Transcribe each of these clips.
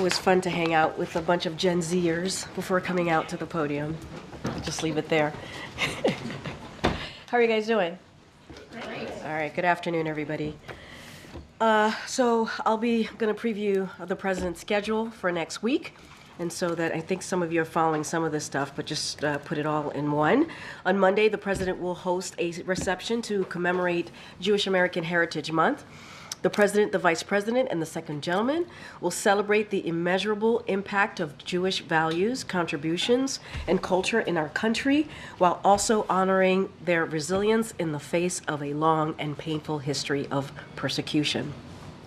always fun to hang out with a bunch of Gen Zers before coming out to the podium. I'll just leave it there. How are you guys doing? Great. All right, good afternoon, everybody. So I'll be going to preview the president's schedule for next week. And so that I think some of you are following some of this stuff, but just put it all in one. On Monday, the president will host a reception to commemorate Jewish American Heritage Month. The president, the vice president, and the second gentleman will celebrate the immeasurable impact of Jewish values, contributions, and culture in our country, while also honoring their resilience in the face of a long and painful history of persecution.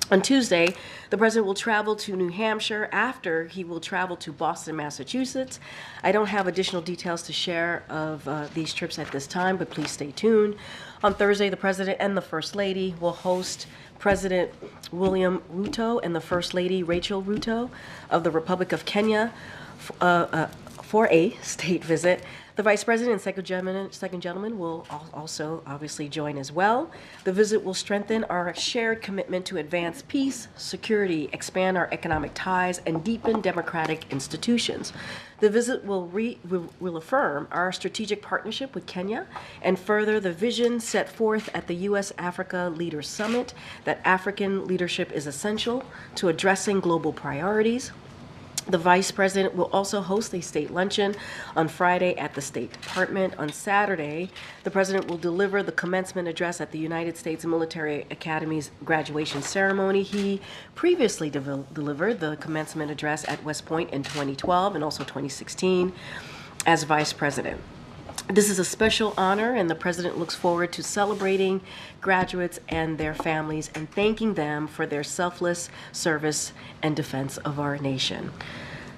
On Tuesday, the president will travel to New Hampshire after he will travel to Boston, Massachusetts. I don't have additional details to share of these trips at this time, but please stay tuned. On Thursday, the president and the first lady will host President William Ruto and the First Lady Rachel Ruto of the Republic of Kenya for a state visit. The Vice President and second gentleman will also obviously join as well. The visit will strengthen our shared commitment to advance peace, security, expand our economic ties, and deepen democratic institutions. The visit will affirm our strategic partnership with Kenya and further the vision set forth at the U.S.-Africa Leaders Summit that African leadership is essential to addressing global priorities. The Vice President will also host a state luncheon on Friday at the State Department. On Saturday, the President will deliver the commencement address at the United States Military Academy's graduation ceremony. He previously delivered the commencement address at West Point in 2012 and also 2016 as Vice President. This is a special honor, and the President looks forward to celebrating graduates and their families and thanking them for their selfless service and defense of our nation.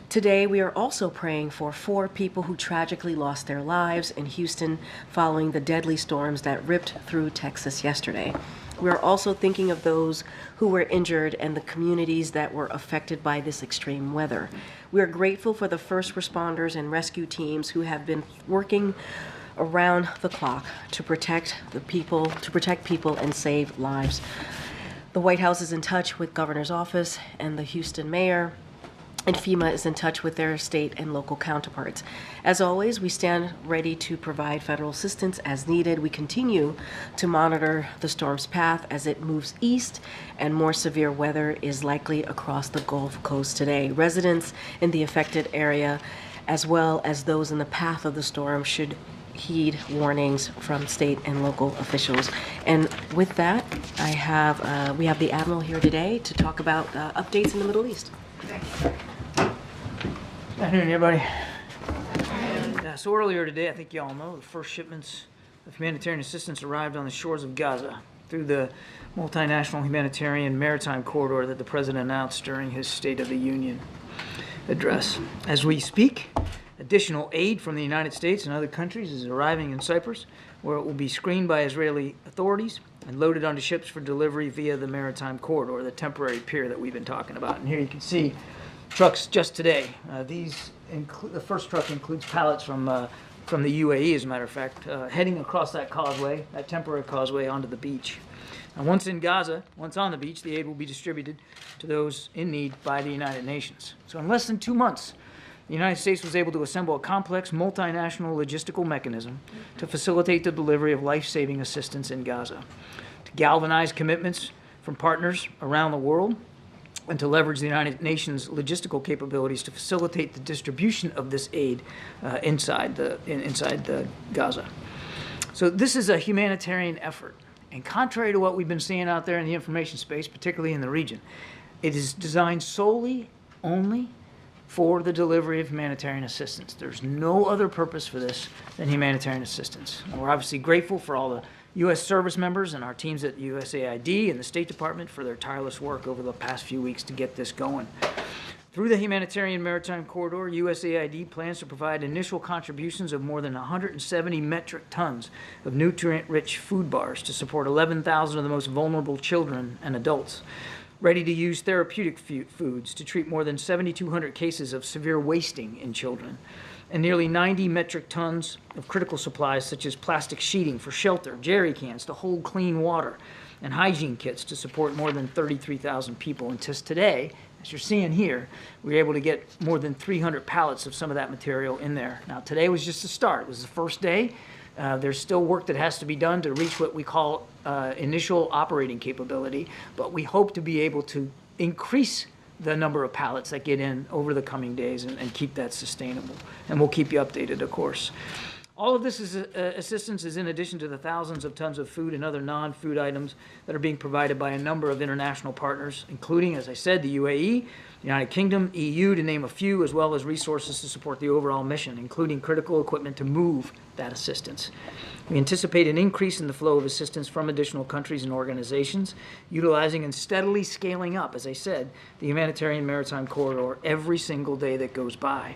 Today, we are also praying for 4 people who tragically lost their lives in Houston following the deadly storms that ripped through Texas yesterday. We are also thinking of those who were injured and the communities that were affected by this extreme weather. We are grateful for the first responders and rescue teams who have been working around the clock to protect people and save lives. The White House is in touch with Governor's office and the Houston mayor, and FEMA is in touch with their state and local counterparts. As always, we stand ready to provide federal assistance as needed. We continue to monitor the storm's path as it moves east, and more severe weather is likely across the Gulf Coast today. Residents in the affected area, as well as those in the path of the storm, should heed warnings from state and local officials. And with that, we have the Admiral here today to talk about updates in the Middle East. Good afternoon, everybody. So earlier today, I think you all know, the first shipments of humanitarian assistance arrived on the shores of Gaza through the multinational humanitarian maritime corridor that the President announced during his State of the Union address. As we speak, additional aid from the United States and other countries is arriving in Cyprus, where it will be screened by Israeli authorities and loaded onto ships for delivery via the maritime corridor, the temporary pier that we've been talking about. And here you can see trucks just today. The first truck includes pallets from the UAE, as a matter of fact, heading across that causeway, that temporary causeway, onto the beach. And once in Gaza, once on the beach, the aid will be distributed to those in need by the United Nations. So in less than 2 months, the United States was able to assemble a complex multinational logistical mechanism to facilitate the delivery of life-saving assistance in Gaza, to galvanize commitments from partners around the world, and to leverage the United Nations logistical capabilities to facilitate the distribution of this aid inside Gaza. So this is a humanitarian effort, and contrary to what we've been seeing out there in the information space, particularly in the region, it is designed only for the delivery of humanitarian assistance. There's no other purpose for this than humanitarian assistance. And we're obviously grateful for all the U.S. service members and our teams at USAID and the State Department for their tireless work over the past few weeks to get this going. Through the Humanitarian Maritime Corridor, USAID plans to provide initial contributions of more than 170 metric tons of nutrient-rich food bars to support 11,000 of the most vulnerable children and adults, ready-to-use therapeutic foods to treat more than 7,200 cases of severe wasting in children, and nearly 90 metric tons of critical supplies such as plastic sheeting for shelter, jerry cans to hold clean water, and hygiene kits to support more than 33,000 people. And just today, As you're seeing here, we were able to get more than 300 pallets of some of that material in there. Now, today was just the start. It was the first day. There's still work that has to be done to reach what we call initial operating capability, but we hope to be able to increase the number of pallets that get in over the coming days and keep that sustainable. And we'll keep you updated, of course. All of this assistance is in addition to the thousands of tons of food and other non-food items that are being provided by a number of international partners, including, as I said, the UAE, the United Kingdom, EU, to name a few, as well as resources to support the overall mission, including critical equipment to move that assistance. We anticipate an increase in the flow of assistance from additional countries and organizations, utilizing and steadily scaling up, as I said, the humanitarian maritime corridor every single day that goes by.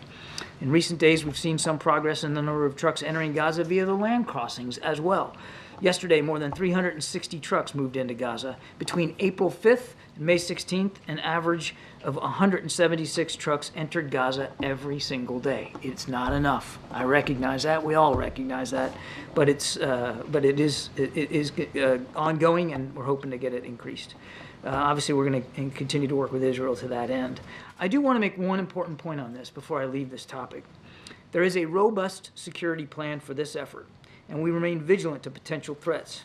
In recent days, we've seen some progress in the number of trucks entering Gaza via the land crossings as well. Yesterday, more than 360 trucks moved into Gaza. Between April 5th and May 16th, an average of 176 trucks entered Gaza every single day. It's not enough. I recognize that. We all recognize that. But it is ongoing, and we're hoping to get it increased. Obviously, we're going to continue to work with Israel to that end. I do want to make one important point on this before I leave this topic. There is a robust security plan for this effort, and we remain vigilant to potential threats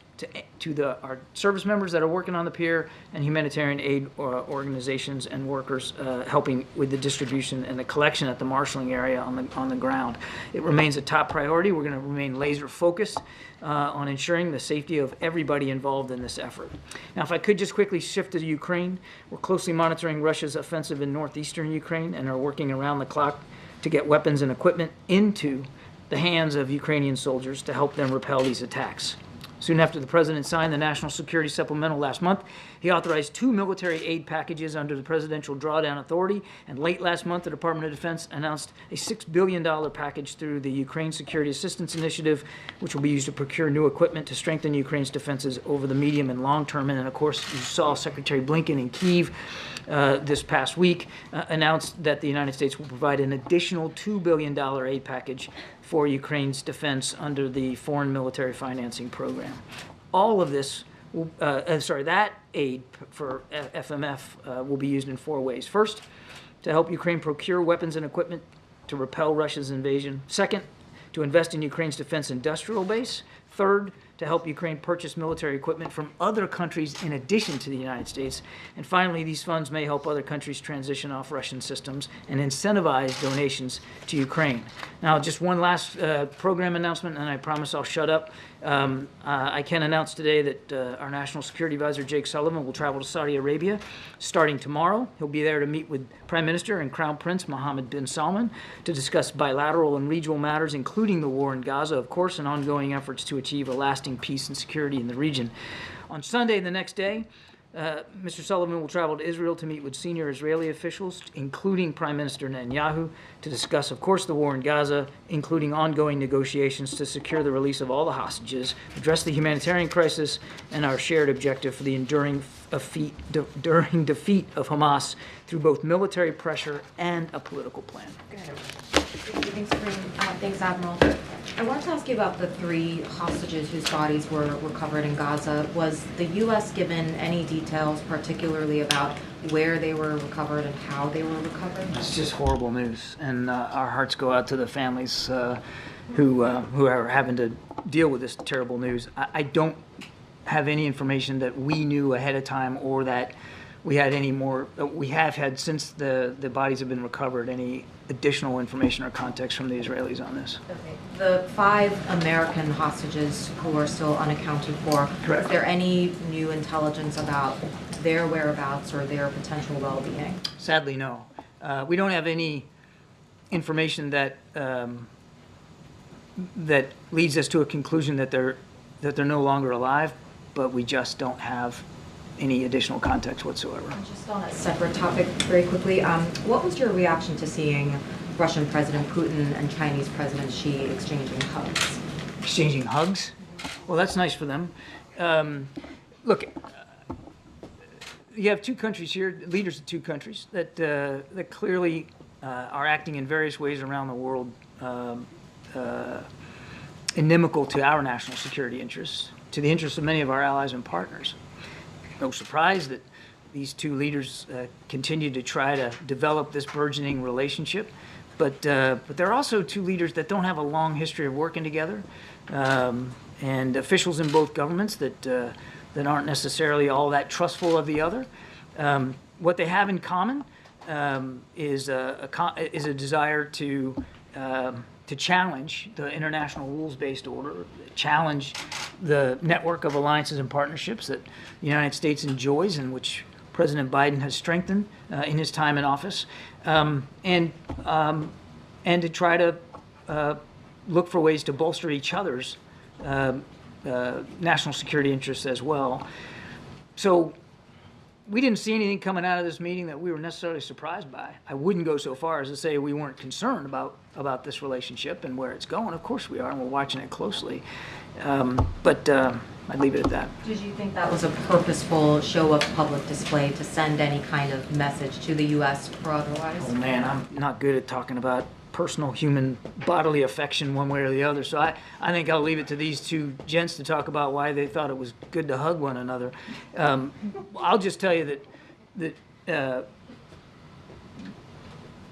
to our service members that are working on the pier and humanitarian aid organizations and workers helping with the distribution and the collection at the marshaling area on the ground. It remains a top priority. We're going to remain laser focused on ensuring the safety of everybody involved in this effort. Now, if I could just quickly shift to Ukraine, we're closely monitoring Russia's offensive in northeastern Ukraine and are working around the clock to get weapons and equipment into the hands of Ukrainian soldiers to help them repel these attacks. Soon after the president signed the National Security Supplemental last month, he authorized 2 military aid packages under the Presidential Drawdown Authority, and late last month, the Department of Defense announced a $6 billion package through the Ukraine Security Assistance Initiative, which will be used to procure new equipment to strengthen Ukraine's defenses over the medium and long term. And then, of course, you saw Secretary Blinken in Kyiv this past week announced that the United States will provide an additional $2 billion aid package for Ukraine's defense under the Foreign Military Financing Program. All of this, that aid for FMF will be used in 4 ways. First, to help Ukraine procure weapons and equipment to repel Russia's invasion. Second, to invest in Ukraine's defense industrial base. Third, to help Ukraine purchase military equipment from other countries in addition to the United States. And finally, these funds may help other countries transition off Russian systems and incentivize donations to Ukraine. Now, just one last program announcement, and I promise I'll shut up. I can announce today that our National Security Advisor, Jake Sullivan, will travel to Saudi Arabia starting tomorrow. He'll be there to meet with Prime Minister and Crown Prince Mohammed bin Salman to discuss bilateral and regional matters, including the war in Gaza, of course, and ongoing efforts to achieve a lasting peace and security in the region. On Sunday, the next day, Mr. Sullivan will travel to Israel to meet with senior Israeli officials, including Prime Minister Netanyahu, to discuss, of course, the war in Gaza, including ongoing negotiations to secure the release of all the hostages, address the humanitarian crisis, and our shared objective for the enduring defeat of Hamas through both military pressure and a political plan. Thanks, Karine. Thanks, Admiral. I wanted to ask you about the 3 hostages whose bodies were recovered in Gaza. Was the U.S. given any details, particularly about where they were recovered and how they were recovered? It's just horrible news, and our hearts go out to the families who are having to deal with this terrible news. I don't have any information that we knew ahead of time or that we had any more. We have had, since the bodies have been recovered, any additional information or context from the Israelis on this. Okay. The 5 American hostages who are still unaccounted for, Correct. Is there any new intelligence about their whereabouts or their potential well-being? Sadly, no. We don't have any information that that leads us to a conclusion that they're no longer alive, but we just don't have any additional context whatsoever. Just on a separate topic, very quickly, what was your reaction to seeing Russian President Putin and Chinese President Xi exchanging hugs? Exchanging hugs? Well, that's nice for them. Look, you have 2 countries here, leaders of 2 countries that clearly are acting in various ways around the world, inimical to our national security interests, to the interests of many of our allies and partners. No surprise that these two leaders continue to try to develop this burgeoning relationship. But they're also two leaders that don't have a long history of working together, and officials in both governments that aren't necessarily all that trustful of the other. What they have in common is a desire to challenge the international rules-based order, challenge the network of alliances and partnerships that the United States enjoys and which President Biden has strengthened in his time in office, and to try to look for ways to bolster each other's national security interests as well. So we didn't see anything coming out of this meeting that we were necessarily surprised by. I wouldn't go so far as to say we weren't concerned about this relationship and where it's going. Of course we are, and we're watching it closely. But I'd leave it at that. Did you think that was a purposeful show of public display to send any kind of message to the U.S. or otherwise? Oh man, I'm not good at talking about personal human bodily affection one way or the other. So I think I'll leave it to these two gents to talk about why they thought it was good to hug one another. I'll just tell you that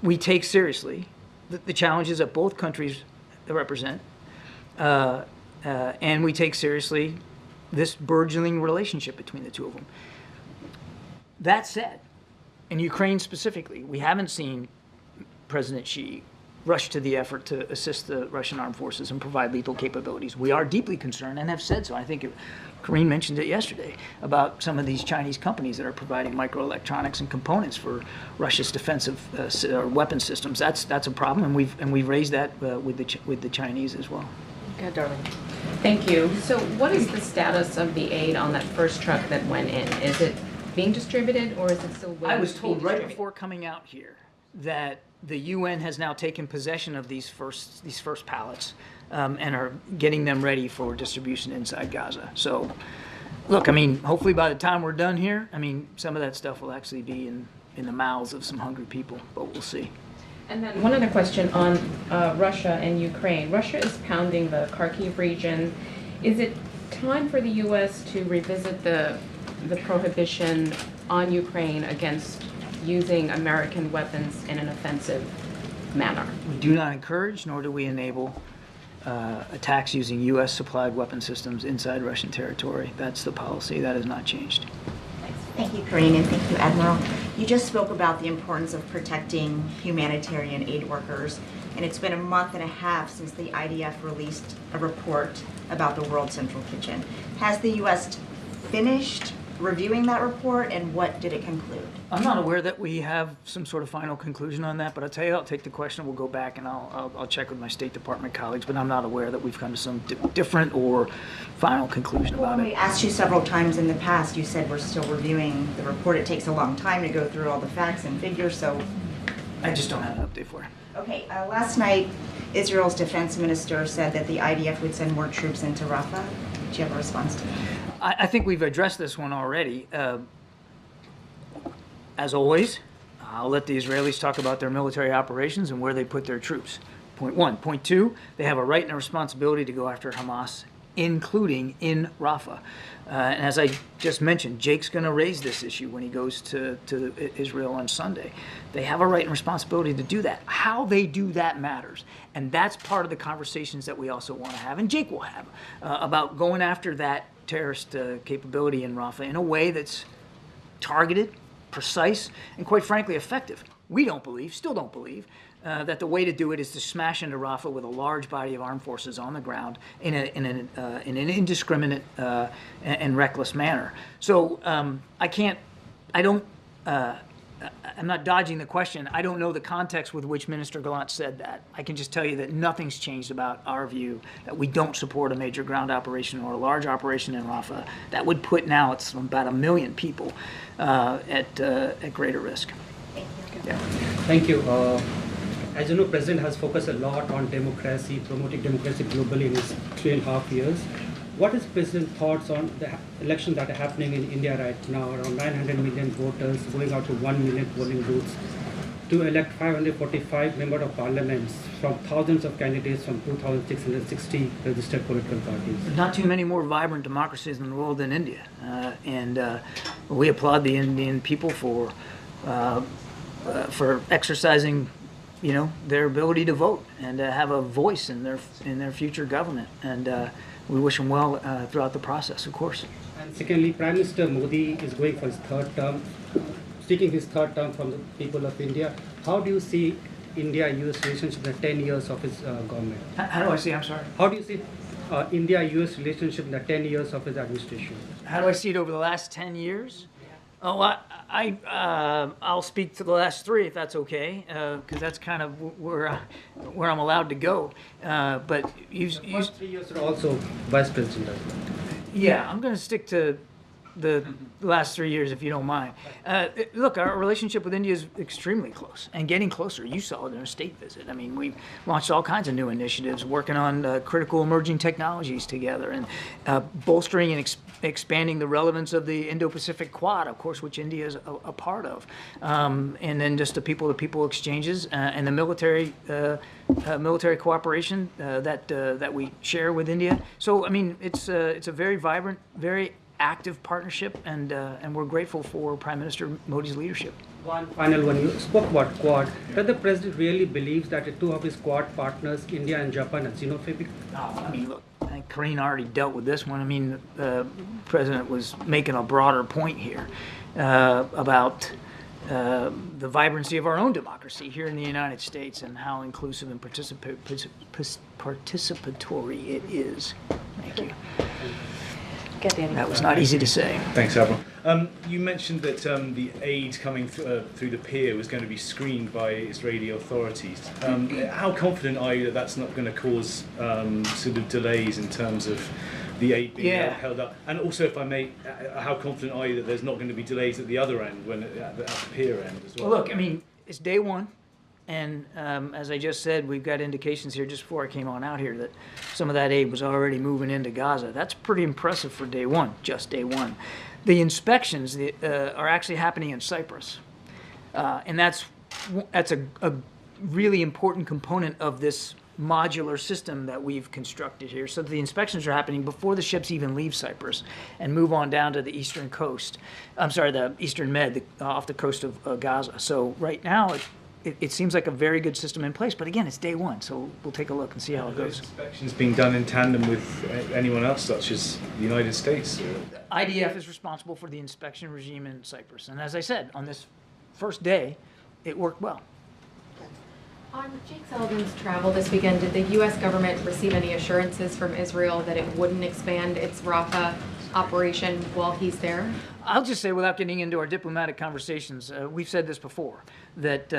we take seriously the challenges that both countries represent, and we take seriously this burgeoning relationship between the two of them. That said, in Ukraine specifically, we haven't seen President Xi rush to the effort to assist the Russian armed forces and provide lethal capabilities. We are deeply concerned and have said so. I think Karine mentioned it yesterday about some of these Chinese companies that are providing microelectronics and components for Russia's defensive weapon systems. That's a problem, and we've raised that with the Chinese as well. Okay, darling. Thank you. So what is the status of the aid on that first truck that went in? Is it being distributed, or is it still waiting? I was to be told right distributed? before coming out here that the UN has now taken possession of these first pallets and are getting them ready for distribution inside Gaza. So, look, I mean, hopefully by the time we're done here, I mean, some of that stuff will actually be in the mouths of some hungry people, but we'll see. And then one other question on Russia and Ukraine. Russia is pounding the Kharkiv region. Is it time for the U.S. to revisit the prohibition on Ukraine against using American weapons in an offensive manner? We do not encourage, nor do we enable attacks using U.S. supplied weapon systems inside Russian territory. That's the policy. That has not changed. Thank you, Karine, and thank you, Admiral. You just spoke about the importance of protecting humanitarian aid workers, and it's been a month and a half since the IDF released a report about the World Central Kitchen. Has the U.S. finished reviewing that report, and what did it conclude? I'm not aware that we have some sort of final conclusion on that, but I'll tell you, I'll take the question, we'll go back and I'll check with my State Department colleagues, but I'm not aware that we've come to some different or final conclusion about When it. we asked you several times in the past, you said we're still reviewing the report. It takes a long time to go through all the facts and figures, so. I just don't have an update for you. Okay, last night, Israel's defense minister said that the IDF would send more troops into Rafah. Do you have a response to that? I think we've addressed this one already. As always, I'll let the Israelis talk about their military operations and where they put their troops. Point one. Point two, they have a right and a responsibility to go after Hamas, including in Rafah. And as I just mentioned, Jake's going to raise this issue when he goes to Israel on Sunday. They have a right and responsibility to do that. How they do that matters. And that's part of the conversations that we also want to have, and Jake will have, about going after that terrorist capability in Rafah in a way that's targeted, precise, and quite frankly effective. We still don't believe, that the way to do it is to smash into Rafah with a large body of armed forces on the ground in an indiscriminate and reckless manner. So I'm not dodging the question. I don't know the context with which Minister Gallant said that. I can just tell you that nothing's changed about our view that we don't support a major ground operation or a large operation in Rafah that would put now it's about 1 million people at greater risk. Thank you. Yeah. Thank you. As you know, President has focused a lot on democracy, promoting democracy globally in his 3.5 years. What is President's thoughts on the elections that are happening in India right now? Around 900 million voters going out to 1 million polling booths. to elect 545 members of parliaments from thousands of candidates from 2,660 registered political parties. Not too many more vibrant democracies in the world than India, and we applaud the Indian people for exercising, their ability to vote and to have a voice in their future government. And we wish them well throughout the process, of course. And secondly, Prime Minister Modi is going for his third term, seeking his third term from the people of India. How do you see India-US relationship in the 10 years of his government? How do I see? I'm sorry. How do you see India-US relationship in the 10 years of his administration? How do I see it over the last 10 years? Oh, I'll speak to the last 3 if that's okay, because that's kind of where I'm allowed to go. But you 3 years are also vice president as well. Yeah, I'm going to stick to the last 3 years, if you don't mind. Look, our relationship with India is extremely close and getting closer. You saw it in a state visit. I mean, we've launched all kinds of new initiatives, working on critical emerging technologies together, and bolstering and expanding the relevance of the Indo-Pacific Quad, of course, which India is a part of. And then just the people-to-people exchanges and the military cooperation that we share with India. So, I mean, it's a very vibrant, very active partnership, and we're grateful for Prime Minister Modi's leadership. One final one. You spoke about Quad. Does the president really believes that the 2 of his Quad partners, India and Japan, are xenophobic? Oh, I mean, look, I think Karine already dealt with this one. I mean, the president was making a broader point here about the vibrancy of our own democracy here in the United States and how inclusive and participatory it is. Thank you. That was not easy to say. Thanks, Admiral. You mentioned that the aid coming through the pier was going to be screened by Israeli authorities. How confident are you that that's not going to cause sort of delays in terms of the aid being held up? And also, if I may, how confident are you that there's not going to be delays at the other end, at the pier end as well? Well, look, I mean, it's day one. And as I just said, we've got indications here just before I came on out here that some of that aid was already moving into Gaza. That's pretty impressive for day one, just day one. The inspections are actually happening in Cyprus. And that's a really important component of this modular system that we've constructed here. So the inspections are happening before the ships even leave Cyprus and move on down to the eastern coast. I'm sorry, the eastern med, off the coast of Gaza. So right now, it seems like a very good system in place, but again, it's day one, so we'll take a look and see how it goes. Inspections being done in tandem with anyone else, such as the United States? IDF is responsible for the inspection regime in Cyprus, and as I said, on this first day, it worked well. On Jake Sullivan's travel this weekend, did the U.S. government receive any assurances from Israel that it wouldn't expand its Rafah operation while he's there? I'll just say, without getting into our diplomatic conversations, we've said this before, that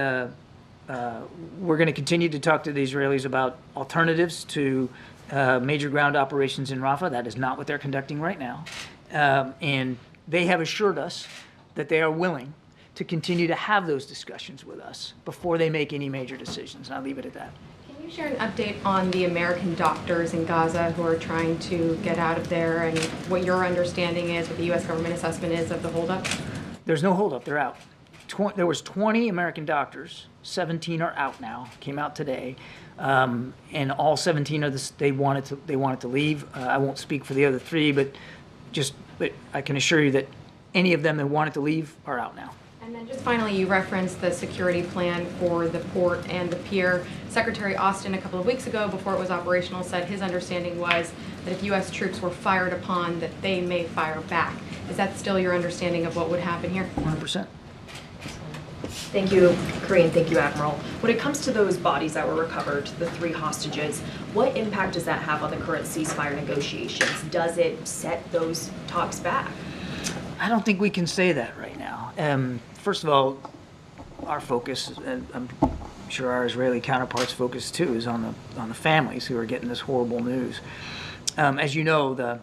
we're going to continue to talk to the Israelis about alternatives to major ground operations in Rafah. That is not what they're conducting right now. And they have assured us that they are willing to continue to have those discussions with us before they make any major decisions. And I'll leave it at that. Can you share an update on the American doctors in Gaza who are trying to get out of there, and what your understanding is, what the U.S. government assessment is of the holdup? There's no holdup. They're out. There was 20 American doctors. 17 are out now. Came out today, and all 17 are they wanted to leave. I won't speak for the other 3, but I can assure you that any of them that wanted to leave are out now. And then just finally, you referenced the security plan for the port and the pier. Secretary Austin, a couple of weeks ago, before it was operational, said his understanding was that if U.S. troops were fired upon, that they may fire back. Is that still your understanding of what would happen here? 100%. Thank you, Karine. Thank you, Admiral. When it comes to those bodies that were recovered, the 3 hostages, what impact does that have on the current ceasefire negotiations? Does it set those talks back? I don't think we can say that right now. First of all, our focus, and I'm sure our Israeli counterparts' focus too, is on the families who are getting this horrible news. As you know, the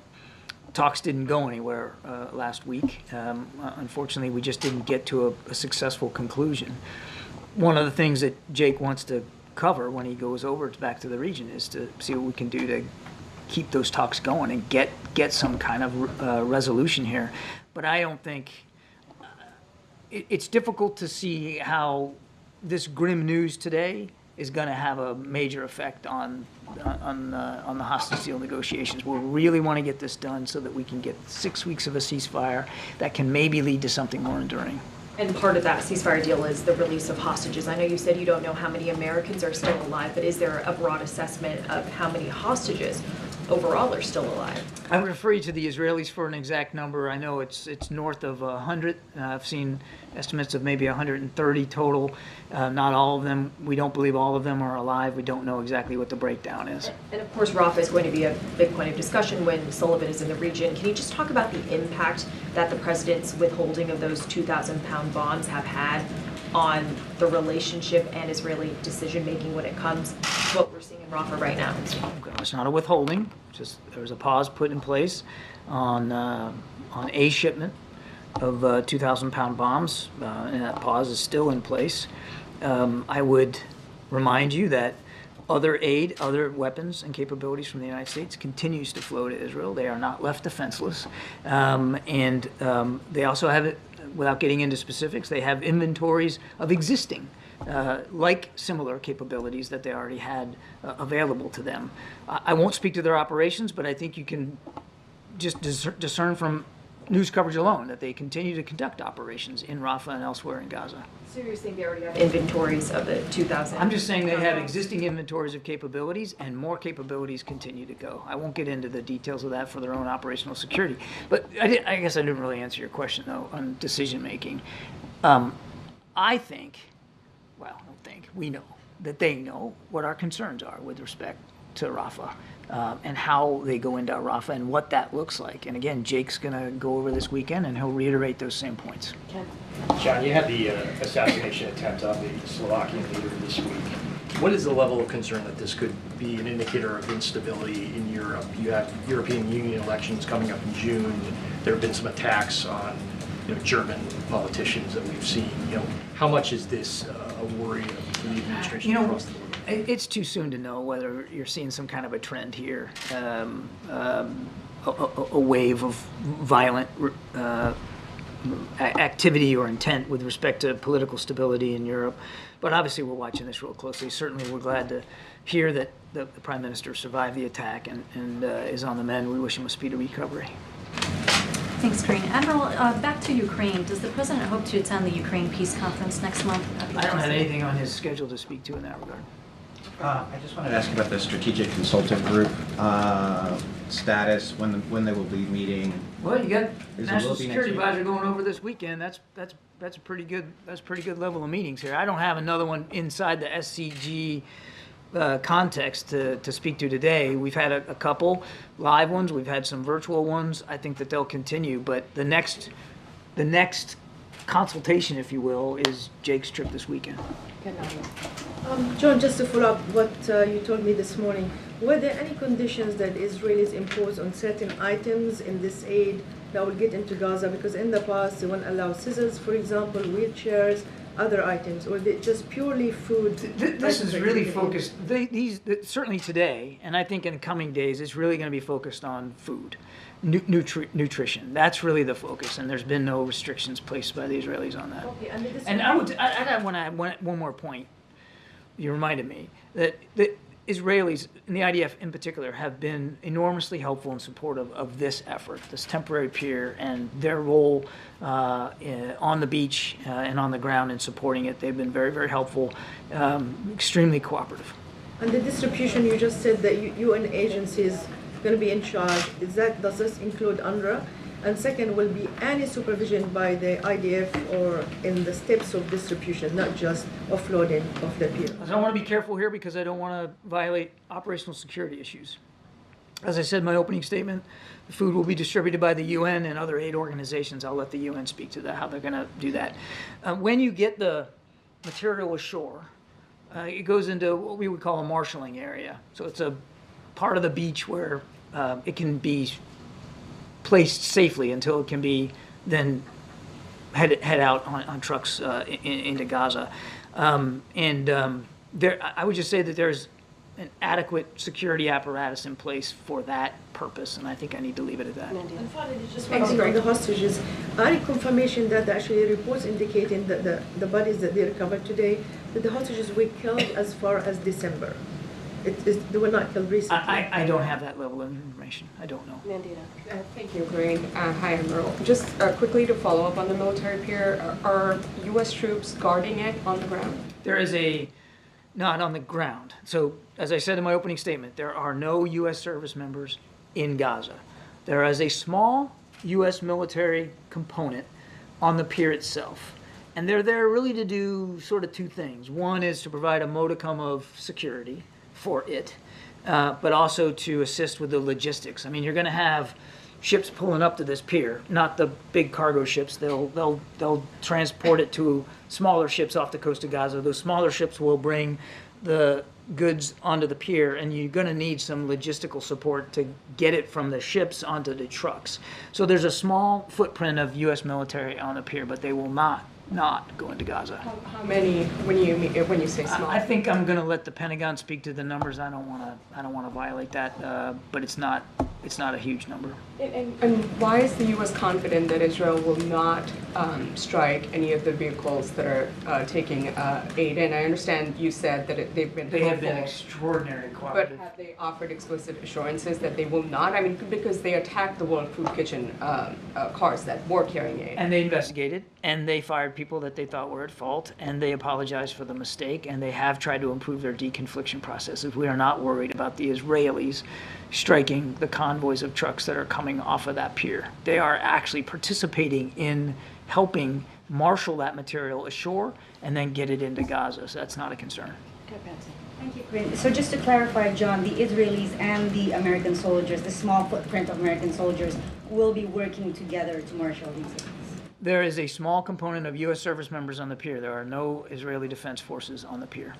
talks didn't go anywhere last week. Unfortunately, we just didn't get to a successful conclusion. One of the things that Jake wants to cover when he goes over back to the region is to see what we can do to keep those talks going and get some kind of resolution here. But I don't think it's difficult to see how this grim news today is going to have a major effect on the hostage deal negotiations. We really want to get this done so that we can get 6 weeks of a ceasefire that can maybe lead to something more enduring. And part of that ceasefire deal is the release of hostages. I know you said you don't know how many Americans are still alive, but is there a broad assessment of how many hostages overall are still alive? I would refer you to the Israelis for an exact number. I know it's north of 100. I've seen estimates of maybe 130 total. Not all of them. We don't believe all of them are alive. We don't know exactly what the breakdown is. And of course, Rafah is going to be a big point of discussion when Sullivan is in the region. Can you just talk about the impact that the president's withholding of those 2,000-pound bombs have had on the relationship and Israeli decision-making when it comes to what we're seeing in Rafah right now? It's not a withholding. Just there was a pause put in place on a shipment of 2,000-pound bombs, and that pause is still in place. I would remind you that other aid, other weapons and capabilities from the United States continues to flow to Israel. They are not left defenseless. And they also have, without getting into specifics, they have inventories of existing like similar capabilities that they already had available to them. I won't speak to their operations, but I think you can just discern from news coverage alone that they continue to conduct operations in Rafah and elsewhere in Gaza. So you're saying they already have inventories of the 2,000? I'm just saying they have existing inventories of capabilities, and more capabilities continue to go. I won't get into the details of that for their own operational security. But I guess I didn't really answer your question, though, on decision-making. I think, well, I don't think, we know that they know what our concerns are with respect to Rafah. And how they go into Rafah and what that looks like. And again, Jake's going to go over this weekend and he'll reiterate those same points. John, you had the assassination attempt on the Slovakian leader this week. What is the level of concern that this could be an indicator of instability in Europe? You have European Union elections coming up in June. There have been some attacks on German politicians that we've seen. How much is this a worry for the administration across the world? It's too soon to know whether you're seeing some kind of a trend here, a wave of violent activity or intent with respect to political stability in Europe. But obviously we're watching this real closely. Certainly we're glad to hear that the Prime Minister survived the attack and is on the mend. We wish him a speedy recovery. Thanks, Karine. Admiral, back to Ukraine. Does the President hope to attend the Ukraine Peace Conference next month? I don't have anything on his schedule to speak to in that regard. I just wanted to ask about the Strategic Consultative Group status, when they will be meeting. Well, you got Is it National will be next Security week? Advisor going over this weekend. That's a pretty good level of meetings here. I don't have another one inside the SCG context to speak to today. We've had a couple live ones. We've had some virtual ones. I think that they'll continue. But the next consultation, if you will, is Jake's trip this weekend. John, just to follow up what you told me this morning, were there any conditions that Israelis imposed on certain items in this aid that will get into Gaza? Because in the past, they won't allow scissors, for example, wheelchairs, other items, or they just purely food? This is really focused, certainly today, and I think in the coming days, it's really going to be focused on food, nutrition. That's really the focus, and there's been no restrictions placed by the Israelis on that. Okay, And I want to add one more point. You reminded me that the Israelis, and the IDF in particular, have been enormously helpful and supportive of this effort, this temporary pier, and their role on the beach and on the ground in supporting it. They've been very, very helpful, extremely cooperative. And the distribution, you just said that UN agencies going to be in charge. Does this include UNRWA? And second, will be any supervision by the IDF or in the steps of distribution, not just offloading of the pier? I want to be careful here because I don't want to violate operational security issues. As I said in my opening statement, the food will be distributed by the UN and other aid organizations. I'll let the UN speak to that, how they're going to do that. When you get the material ashore, it goes into what we would call a marshalling area. So it's a part of the beach where it can be placed safely until it can be then head out on trucks into Gaza. There, I would just say that there's an adequate security apparatus in place for that purpose, and I think I need to leave it at that. And finally, just focusing on the hostages, any confirmation that actually reports indicating that the bodies that they recovered today, Did the hostages were killed as far as December? They were not killed recently. I don't have that level of information. I don't know. Nandita. Thank you, Karine. Hi, Admiral. Just quickly to follow up on the military pier, are U.S. troops guarding it on the ground? There is not on the ground. So, as I said in my opening statement, there are no U.S. service members in Gaza. There is a small U.S. military component on the pier itself. And they're there really to do sort of two things. One is to provide a modicum of security for it, but also to assist with the logistics. I mean, you're going to have ships pulling up to this pier, not the big cargo ships. They'll transport it to smaller ships off the coast of Gaza. Those smaller ships will bring the goods onto the pier, and you're going to need some logistical support to get it from the ships onto the trucks. So there's a small footprint of U.S. military on the pier, but they will not go into Gaza. How many when you say small? I think I'm going to let the Pentagon speak to the numbers. I don't want to violate that, but it's not a huge number. And why is the U.S. confident that Israel will not strike any of the vehicles that are taking aid in? I understand you said that they have been extraordinary but cooperative. have they offered explicit assurances that they will not? I mean, because they attacked the World Food Kitchen cars that were carrying aid. And they investigated, and they fired people that they thought were at fault, and they apologized for the mistake, and they have tried to improve their deconfliction processes. We are not worried about the Israelis striking the convoys of trucks that are coming off of that pier. They are actually participating in helping marshal that material ashore and then get it into Gaza, so that's not a concern. Okay, Patsy. Thank you, Karine. So just to clarify, John, the Israelis and the American soldiers, the small footprint of American soldiers, will be working together to marshal these areas. There is a small component of U.S. service members on the pier. There are no Israeli Defense Forces on the pier.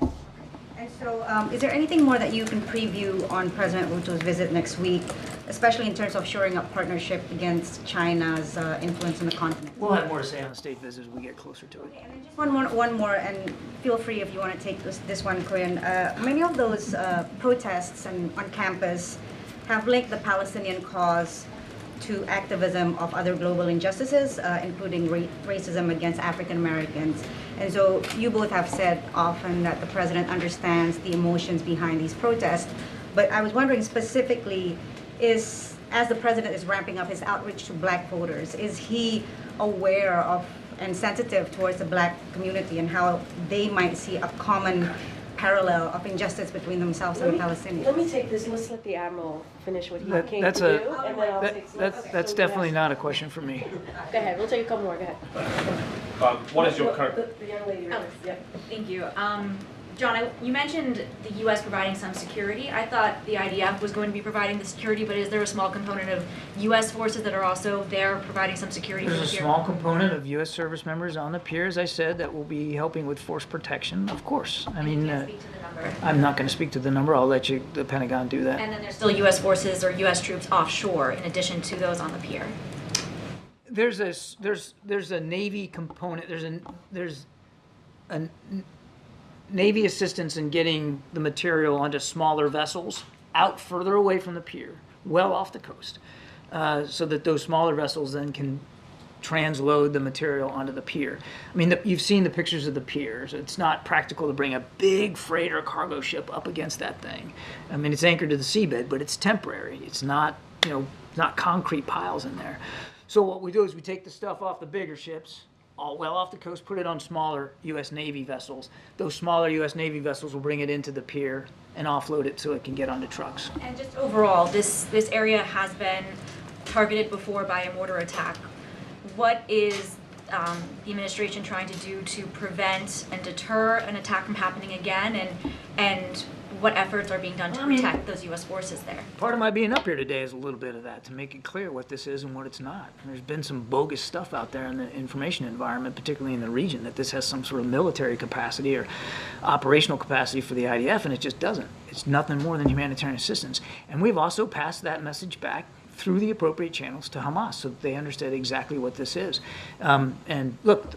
And so is there anything more that you can preview on President Ruto's visit next week, especially in terms of shoring up partnership against China's influence on the continent? We'll have more to say on the state visit as we get closer to it. Okay, and then just one more, and feel free if you want to take this one, Karine. Many of those protests on campus have linked the Palestinian cause to activism of other global injustices, including racism against African Americans. And so you both have said often that the president understands the emotions behind these protests. But I was wondering specifically, as the president is ramping up his outreach to black voters, is he aware of and sensitive towards the black community and how they might see a common parallel of injustice between themselves and Palestinians? Let me take this. Let's let the Admiral finish what he came That's to do, and then I'll take some. that's definitely not a question for me. Go ahead. We'll take a couple more. Go ahead. What is your current? The young lady. Oh. Yep. Thank you. John, you mentioned the U.S. providing some security. I thought the IDF was going to be providing the security, but is there a small component of U.S. forces that are also there providing some security? There's a small component of U.S. service members on the pier, as I said, that will be helping with force protection, of course. I mean, I'm not going to speak to the number. I'll let the Pentagon do that. And then there's still U.S. forces or U.S. troops offshore in addition to those on the pier. There's a Navy component. There's a Navy assistance in getting the material onto smaller vessels out further away from the pier, well off the coast, so that those smaller vessels then can transload the material onto the pier. I mean, you've seen the pictures of the piers. It's not practical to bring a big freighter cargo ship up against that thing. I mean, it's anchored to the seabed, but it's temporary. It's not, not concrete piles in there. So what we do is we take the stuff off the bigger ships, all well off the coast, put it on smaller U.S. Navy vessels. Those smaller U.S. Navy vessels will bring it into the pier and offload it so it can get onto trucks. And just overall, this area has been targeted before by a mortar attack. What is the administration trying to do to prevent and deter an attack from happening again, and what efforts are being done to protect those U.S. forces there? Part of my being up here today is a little bit of that, to make it clear what this is and what it's not. And there's been some bogus stuff out there in the information environment, particularly in the region, that this has some sort of military capacity or operational capacity for the IDF, and it just doesn't. It's nothing more than humanitarian assistance. And we've also passed that message back through the appropriate channels to Hamas so that they understand exactly what this is. And look,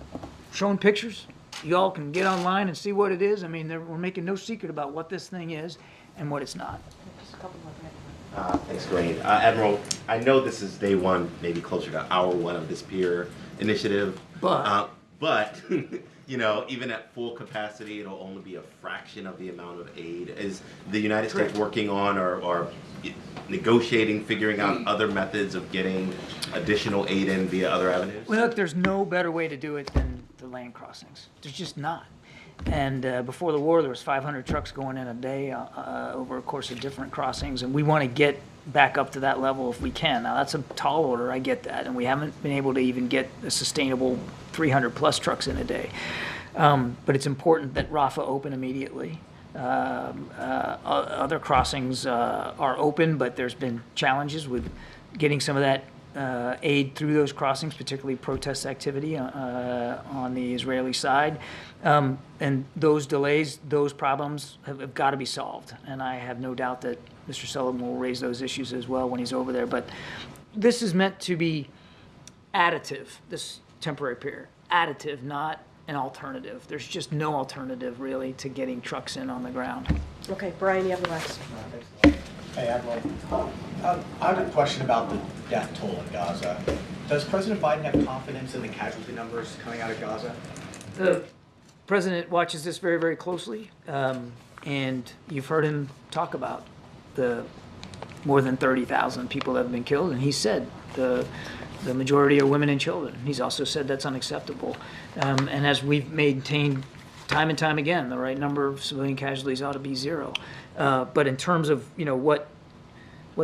showing pictures, you all can get online and see what it is. I mean, we're making no secret about what this thing is and what it's not. Just a couple more. Thanks, Karine. Admiral, I know this is day one, maybe closer to hour one of this peer initiative. But but you know, even at full capacity, it'll only be a fraction of the amount of aid. Is the United States working on or negotiating, figuring out other methods of getting additional aid in via other avenues? Well, look, there's no better way to do it than the land crossings. There's just not. And before the war, there was 500 trucks going in a day over a course of different crossings, and we want to get back up to that level if we can. Now, that's a tall order, I get that, and we haven't been able to even get a sustainable 300-plus trucks in a day. But it's important that Rafah open immediately. Other crossings are open, but there's been challenges with getting some of that aid through those crossings, particularly protest activity on the Israeli side. And those delays, those problems have got to be solved. And I have no doubt that Mr. Sullivan will raise those issues as well when he's over there. But this is meant to be additive, this temporary period. Additive, not an alternative. There's just no alternative, really, to getting trucks in on the ground. Okay, Brian, you have the last. Hey, Admiral. I have a question about the death toll in Gaza. Does President Biden have confidence in the casualty numbers coming out of Gaza? The president watches this very, very closely, and you've heard him talk about the more than 30,000 people that have been killed, and he said the majority are women and children. He's also said that's unacceptable. And as we've maintained time and time again, the right number of civilian casualties ought to be 0. But in terms of, you know, what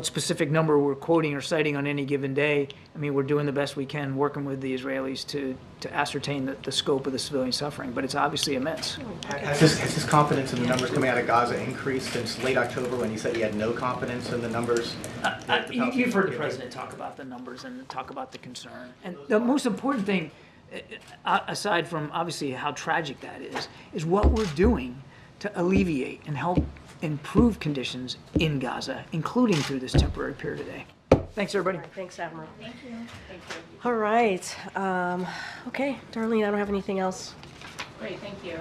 specific number we're quoting or citing on any given day, I mean, we're doing the best we can working with the Israelis to ascertain the scope of the civilian suffering, but it's obviously immense. Has his confidence in the numbers coming out of Gaza increased since late October when he said he had no confidence in the numbers? You've heard the president talk about the numbers and talk about the concern. And the most important thing, aside from obviously how tragic that is what we're doing to alleviate and help improve conditions in Gaza, including through this temporary period today. Thanks, everybody. All right, thanks, Admiral. Thank you. Thank you. All right. Okay, Darlene, I don't have anything else. Great, thank you.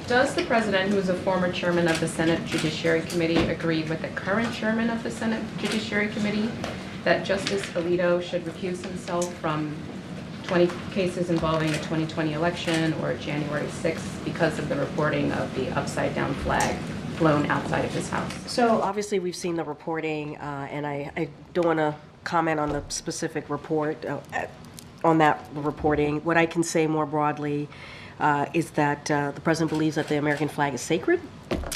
Does the president, who is a former chairman of the Senate Judiciary Committee, agree with the current chairman of the Senate Judiciary Committee that Justice Alito should recuse himself from 20 cases involving the 2020 election or January 6th because of the reporting of the upside-down flag flown outside of his house? So obviously we've seen the reporting, and I don't want to comment on the specific report on that reporting. What I can say more broadly is that the president believes that the American flag is sacred.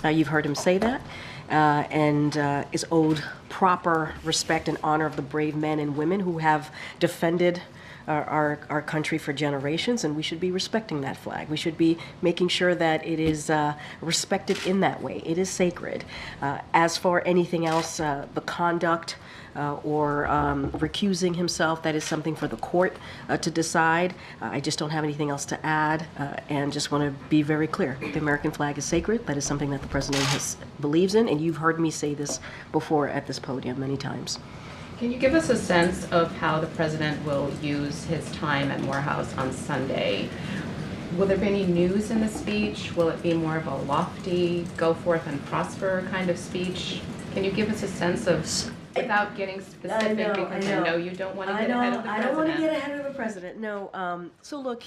You've heard him say that, and is owed proper respect and honor of the brave men and women who have defended our country for generations, and we should be respecting that flag. We should be making sure that it is respected in that way. It is sacred. As for anything else, the conduct or recusing himself, that is something for the court to decide. I just don't have anything else to add, and just want to be very clear. The American flag is sacred. That is something that the president believes in, and you've heard me say this before at this podium many times. Can you give us a sense of how the president will use his time at Morehouse on Sunday? Will there be any news in the speech? Will it be more of a lofty, go forth and prosper kind of speech? Can you give us a sense of, without getting specific, because I know you don't want to get ahead of the president. I don't want to get ahead of the president, no. So look,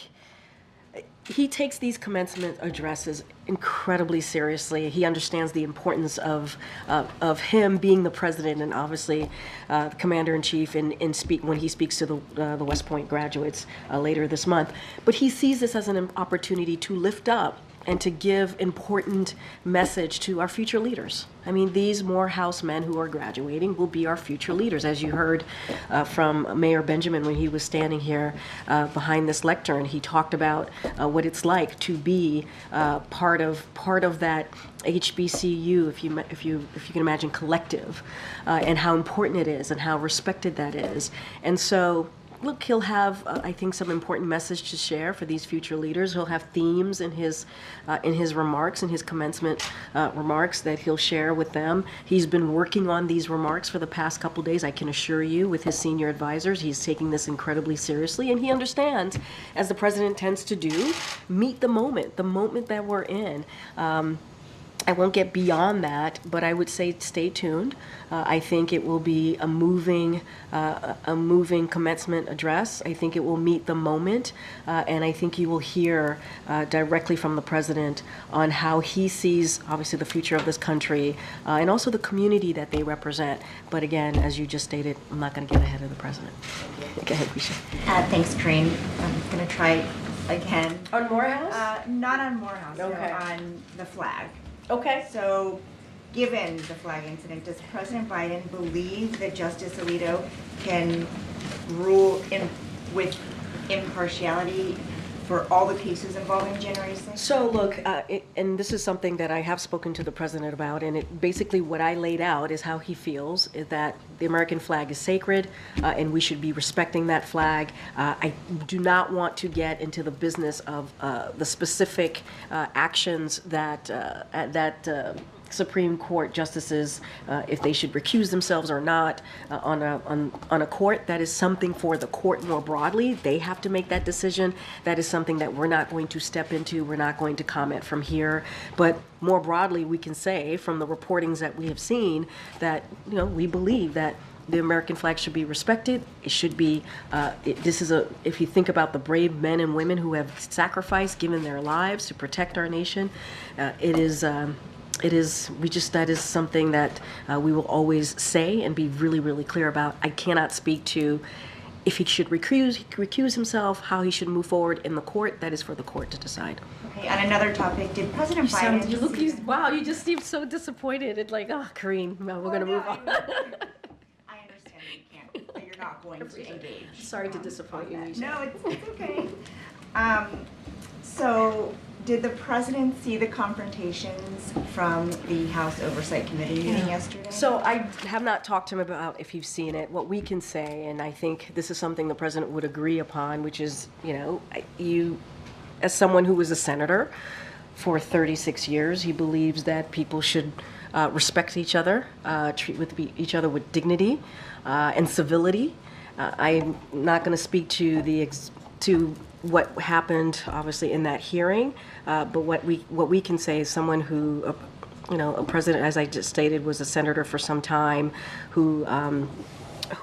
he takes these commencement addresses incredibly seriously. He understands the importance of him being the president and obviously commander-in-chief when he speaks to the West Point graduates later this month. But he sees this as an opportunity to lift up and to give important message to our future leaders. I mean, these Morehouse men who are graduating will be our future leaders, as you heard from Mayor Benjamin when he was standing here behind this lectern. He talked about what it's like to be part of that HBCU, if you can imagine, collective, and how important it is and how respected that is. And so, look, he'll have, I think, some important message to share for these future leaders. He'll have themes in his remarks, in his commencement remarks that he'll share with them. He's been working on these remarks for the past couple days, I can assure you, with his senior advisors. He's taking this incredibly seriously, and he understands, as the president tends to do, meet the moment that we're in. I won't get beyond that, but I would say stay tuned. I think it will be a moving commencement address. I think it will meet the moment, and I think you will hear directly from the president on how he sees, obviously, the future of this country and also the community that they represent. But again, as you just stated, I'm not going to get ahead of the president. Go ahead, Risha. Thanks, Karine. I'm going to try again. On Morehouse? Not on Morehouse, Okay. no, on the flag. Okay. So, given the flag incident, does President Biden believe that Justice Alito can rule with impartiality for all the cases involving January 6th? So look, and this is something that I have spoken to the president about, and basically what I laid out is how he feels is that the American flag is sacred, and we should be respecting that flag. I do not want to get into the business of the specific actions that Supreme Court justices, if they should recuse themselves or not on a court. That is something for the court more broadly. They have to make that decision. That is something that we're not going to step into. We're not going to comment from here. But more broadly, we can say from the reportings that we have seen that we believe that the American flag should be respected. It should be. If you think about the brave men and women who have sacrificed, given their lives to protect our nation, that is something that we will always say and be really, really clear about. I cannot speak to if he should recuse himself, how he should move forward in the court. That is for the court to decide. Okay, on another topic, did President Biden... Wow, you just seem so disappointed. It's like, oh, Karine, no, we're going to move on. I understand you can't, that you're not going to engage. Sorry to disappoint you, Nisha. No, it's okay. So, did the president see the confrontations from the House Oversight Committee meeting yesterday? So I have not talked to him about if you've seen it. What we can say, and I think this is something the president would agree upon, which is, you, as someone who was a senator for 36 years, he believes that people should respect each other, treat each other with dignity and civility. I'm not going to speak to what happened, obviously, in that hearing, but what we can say is someone who, a president, as I just stated, was a senator for some time, who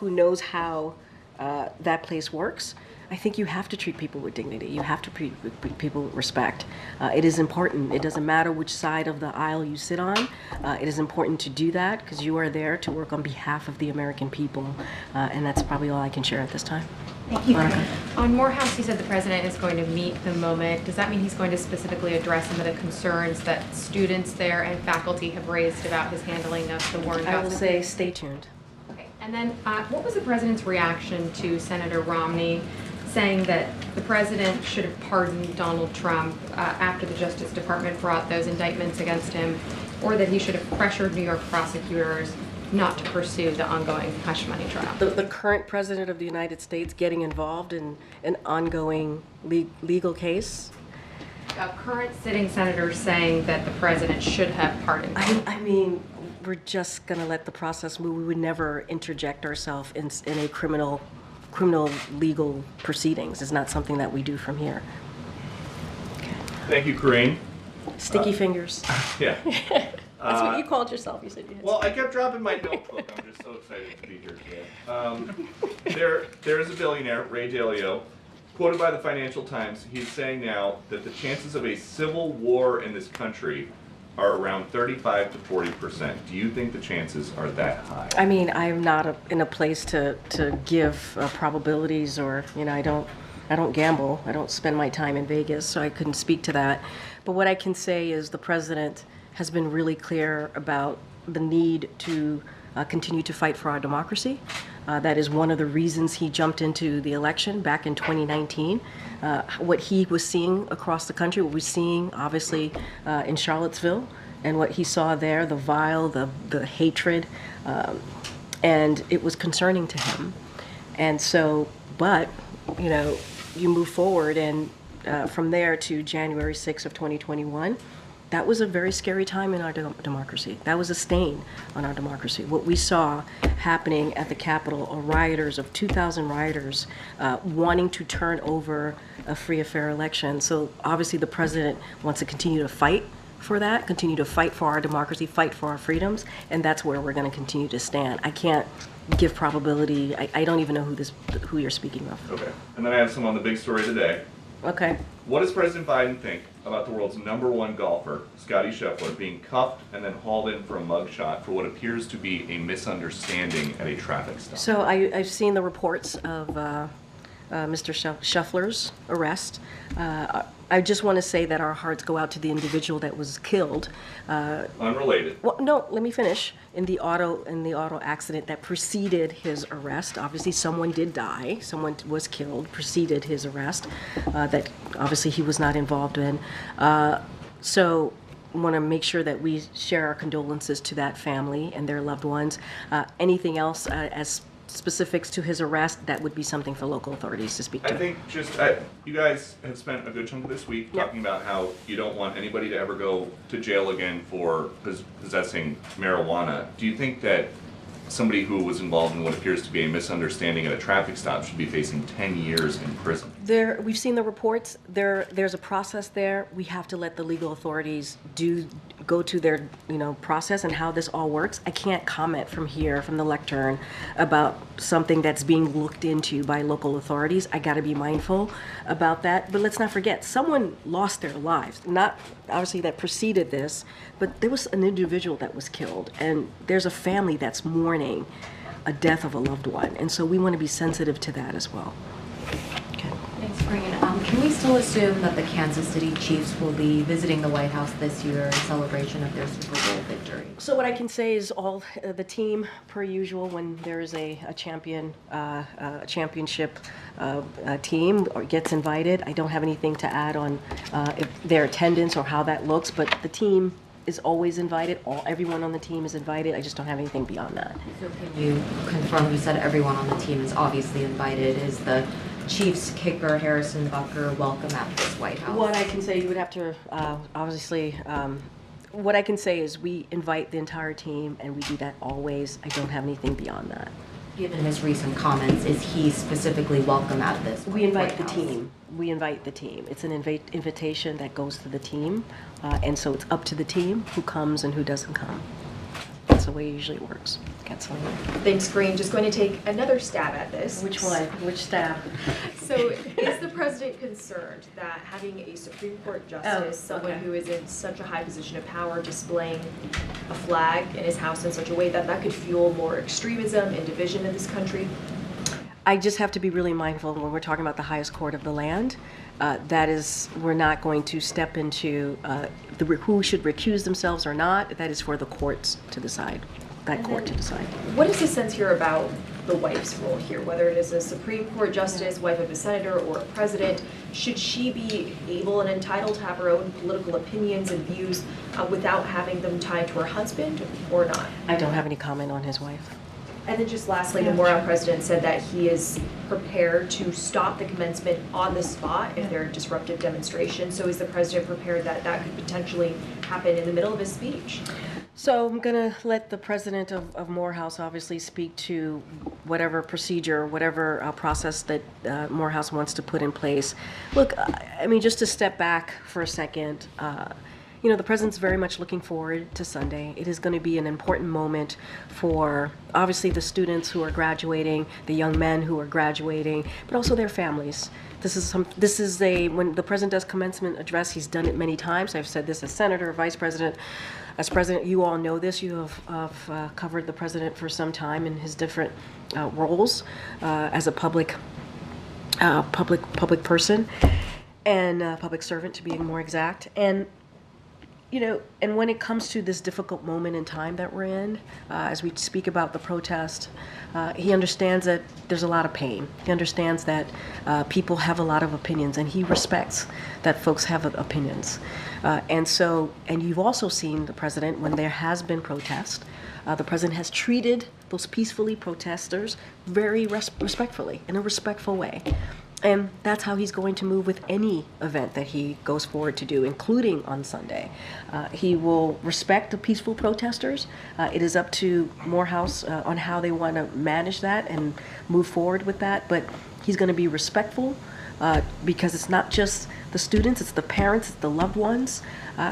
knows how that place works. I think you have to treat people with dignity. You have to treat people with respect. It is important. It doesn't matter which side of the aisle you sit on. It is important to do that because you are there to work on behalf of the American people, and that's probably all I can share at this time. Thank you. Monica. On Morehouse, you said the president is going to meet the moment. Does that mean he's going to specifically address some of the concerns that students there and faculty have raised about his handling of the war in Gaza? I will say stay tuned. Okay. And then what was the president's reaction to Senator Romney saying that the president should have pardoned Donald Trump after the Justice Department brought those indictments against him, or that he should have pressured New York prosecutors not to pursue the ongoing hush money trial? The current president of the United States getting involved in an ongoing legal case? Current sitting senators saying that the president should have pardoned him. I mean, we're just going to let the process move. We would never interject ourselves in a criminal legal proceedings. It's not something that we do from here. Okay. Thank you, Karine. Sticky fingers. Yeah. That's what you called yourself. You said you had. Well, I kept dropping my notebook. I'm just so excited to be here today. There is a billionaire, Ray Dalio, quoted by the Financial Times. He's saying now that the chances of a civil war in this country are around 35 to 40%. Do you think the chances are that high? I mean, I'm not in a place to give probabilities, or I don't gamble. I don't spend my time in Vegas, so I couldn't speak to that. But what I can say is the president has been really clear about the need to continue to fight for our democracy. That is one of the reasons he jumped into the election back in 2019. What he was seeing across the country, what we're seeing obviously in Charlottesville, and what he saw there, the vile, the hatred, and it was concerning to him. And so, but, you move forward, and from there to January 6th of 2021, that was a very scary time in our democracy. That was a stain on our democracy. What we saw happening at the Capitol, rioters of 2,000 rioters wanting to turn over a free, fair election. So obviously the president wants to continue to fight for that, continue to fight for our democracy, fight for our freedoms, and that's where we're going to continue to stand. I can't give probability. I don't even know who you're speaking of. Okay. And then I have some on the big story today. Okay. What does President Biden think about the world's #1 golfer, Scottie Scheffler, being cuffed and then hauled in for a mugshot for what appears to be a misunderstanding at a traffic stop? So I've seen the reports of Mr. Scheffler's arrest. I just want to say that our hearts go out to the individual that was killed. Unrelated. Well, no, let me finish. In the auto accident that preceded his arrest, obviously someone did die. Someone was killed, preceded his arrest. That obviously he was not involved in. So I want to make sure that we share our condolences to that family and their loved ones. Anything else as specifics to his arrest, that would be something for local authorities to speak to. I think you guys have spent a good chunk of this week talking about how you don't want anybody to ever go to jail again for possessing marijuana. Do you think that somebody who was involved in what appears to be a misunderstanding at a traffic stop should be facing 10 years in prison? We've seen the reports. There's a process there. We have to let the legal authorities go to their process and how this all works. I can't comment from here, from the lectern, about something that's being looked into by local authorities. I got to be mindful about that. But let's not forget, someone lost their lives. Not obviously that preceded this, but there was an individual that was killed, and there's a family that's mourning a death of a loved one, and so we want to be sensitive to that as well. Thanks, Karine. Can we still assume that the Kansas City Chiefs will be visiting the White House this year in celebration of their Super Bowl victory? So what I can say is all the team, per usual, when there is a championship team gets invited. I don't have anything to add on if their attendance or how that looks, but the team is always invited. Everyone on the team is invited. I just don't have anything beyond that. So can you confirm, you said everyone on the team is obviously invited. Is the Chiefs kicker Harrison Butker welcome at this White House? What I can say, you would have to obviously. What I can say is we invite the entire team, and we do that always. I don't have anything beyond that. Given his recent comments, is he specifically welcome at this? We invite the team. We invite the team. It's an invitation that goes to the team, and so it's up to the team who comes and who doesn't come. That's the way it usually works. Thanks, Karine. Just going to take another stab at this. Which one? Which stab? So, is the president concerned that having a Supreme Court justice, someone who is in such a high position of power, displaying a flag in his house in such a way that that could fuel more extremism and division in this country? I just have to be really mindful when we're talking about the highest court of the land. We're not going to step into who should recuse themselves or not. That is for the courts to decide. To decide. What is the sense here about the wife's role here? Whether it is a Supreme Court justice, wife of a senator, or a president, should she be able and entitled to have her own political opinions and views without having them tied to her husband, or not? I don't have any comment on his wife. And then just lastly, the Morale president said that he is prepared to stop the commencement on the spot if there are disruptive demonstrations. So is the president prepared that that could potentially happen in the middle of his speech? So I'm going to let the president of Morehouse obviously speak to whatever procedure, whatever process that Morehouse wants to put in place. Look, I mean, just to step back for a second, the president's very much looking forward to Sunday. It is going to be an important moment for, obviously, the students who are graduating, the young men who are graduating, but also their families. When the president does commencement address, he's done it many times. I've said this as senator, vice president. As president, you all know this. You have covered the president for some time in his different roles as a public person and public servant, to be more exact. And and when it comes to this difficult moment in time that we're in, as we speak about the protest, he understands that there's a lot of pain. He understands that people have a lot of opinions, and he respects that folks have opinions. And you've also seen the president, when there has been protest, the president has treated those peacefully protesters very respectfully, in a respectful way. And that's how he's going to move with any event that he goes forward to do, including on Sunday. He will respect the peaceful protesters. It is up to Morehouse on how they want to manage that and move forward with that. But he's going to be respectful because it's not just the students, it's the parents, it's the loved ones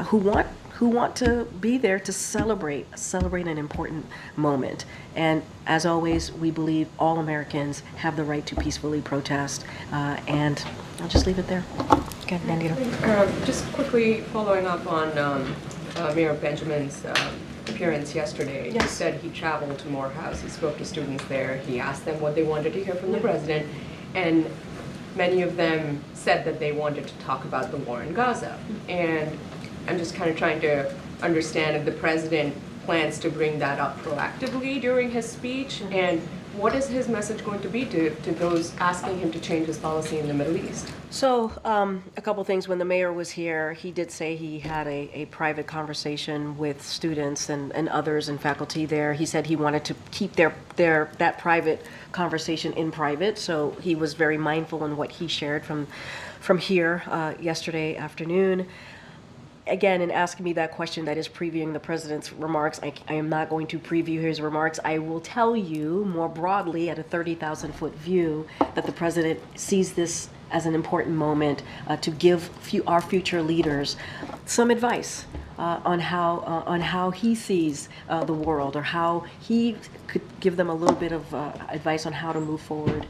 who who want to be there to celebrate an important moment. And as always, we believe all Americans have the right to peacefully protest. And I'll just leave it there. Okay, Nandita. Just quickly following up on Mayor Benjamin's appearance yesterday. Yes. He said he traveled to Morehouse. He spoke to students there. He asked them what they wanted to hear from the president. And many of them said that they wanted to talk about the war in Gaza. And I'm just kind of trying to understand if the president plans to bring that up proactively during his speech, and what is his message going to be to those asking him to change his policy in the Middle East? So, a couple things. When the mayor was here, he did say he had a private conversation with students and others and faculty there. He said he wanted to keep that private conversation in private, so he was very mindful in what he shared from here yesterday afternoon. Again, in asking me that question, that is previewing the president's remarks. I am not going to preview his remarks. I will tell you more broadly at a 30,000-foot view that the president sees this as an important moment to give our future leaders some advice on how he sees the world, or how he could give them a little bit of advice on how to move forward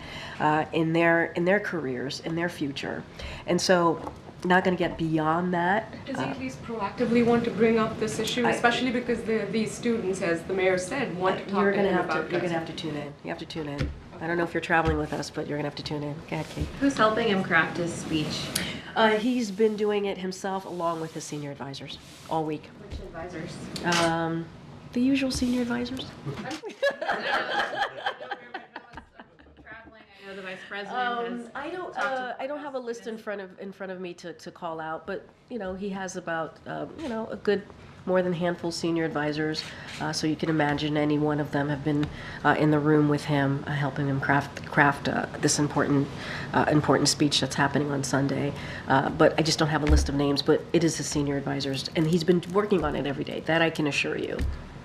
in their careers, in their future. And so, not going to get beyond that. Does he at least proactively want to bring up this issue, especially because these students, as the mayor said, want to talk to him about it? You're going to have to tune in. You have to tune in. I don't know if you're traveling with us, but you're going to have to tune in. Go ahead, Kate. Who's helping him craft his speech? He's been doing it himself along with his senior advisors all week. Which advisors? The usual senior advisors. I know the vice president has I don't have a list in front of me to call out, but he has about a good more than handful senior advisors, so you can imagine any one of them have been in the room with him, helping him craft this important speech that's happening on Sunday. But I just don't have a list of names, but it is his senior advisors, and he's been working on it every day. That I can assure you.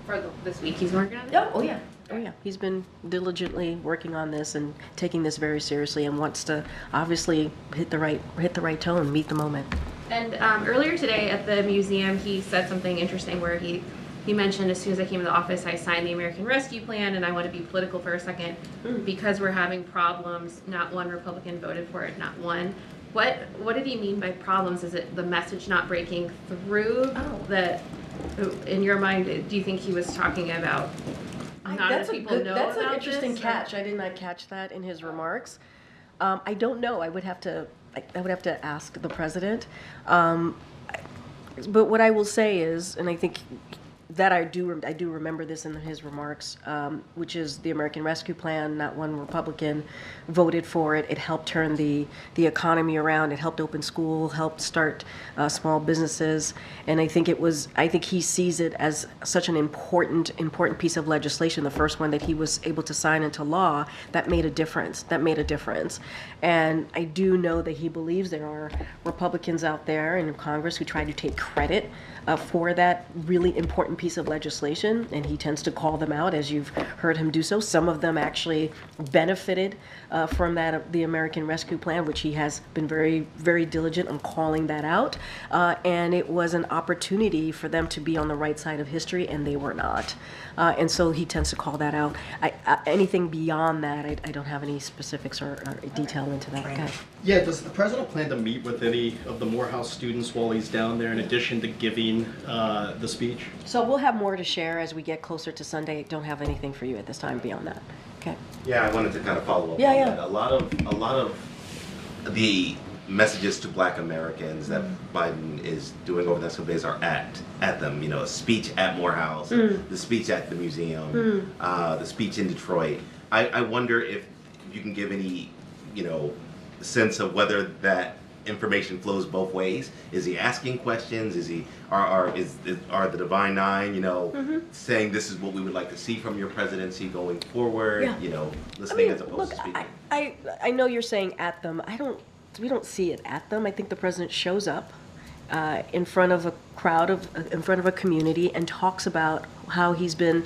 For this week, he's working on it? Oh yeah. Oh yeah, he's been diligently working on this and taking this very seriously, and wants to obviously hit the right tone, meet the moment. And earlier today at the museum, he said something interesting where he mentioned, as soon as I came to the office, I signed the American Rescue Plan, and I want to be political for a second because we're having problems. Not one Republican voted for it, not one. What did he mean by problems? Is it the message not breaking through? That, in your mind, do you think he was talking about? That's an interesting catch. I did not catch that in his remarks. I don't know. I would have to ask the president. But what I will say is, and I think that I do remember this in his remarks, which is the American Rescue Plan. Not one Republican voted for it. It helped turn the economy around. It helped open school, helped start small businesses, and I think he sees it as such an important piece of legislation. The first one that he was able to sign into law that made a difference. And I do know that he believes there are Republicans out there in Congress who try to take credit for that really important piece of legislation, and he tends to call them out, as you've heard him do so. Some of them actually benefited from the American Rescue Plan, which he has been very, very diligent on calling that out. And it was an opportunity for them to be on the right side of history, and they were not. And so he tends to call that out. Anything beyond that, I don't have any specifics or detail into that. Okay. Yeah, does the president plan to meet with any of the Morehouse students while he's down there, in addition to giving the speech? So we'll have more to share as we get closer to Sunday. Don't have anything for you at this time beyond that. Okay. Yeah, I wanted to kind of follow up on that. A lot of the messages to Black Americans that Biden is doing over the next couple days are at them. A speech at Morehouse, the speech at the museum, the speech in Detroit. I wonder if you can give any, sense of whether that information flows both ways. Is he asking questions? Are the Divine Nine, saying this is what we would like to see from your presidency going forward? Listening as opposed to speaking. I know you're saying at them. We don't see it at them. I think the president shows up in front of crowd in front of a community and talks about how he's been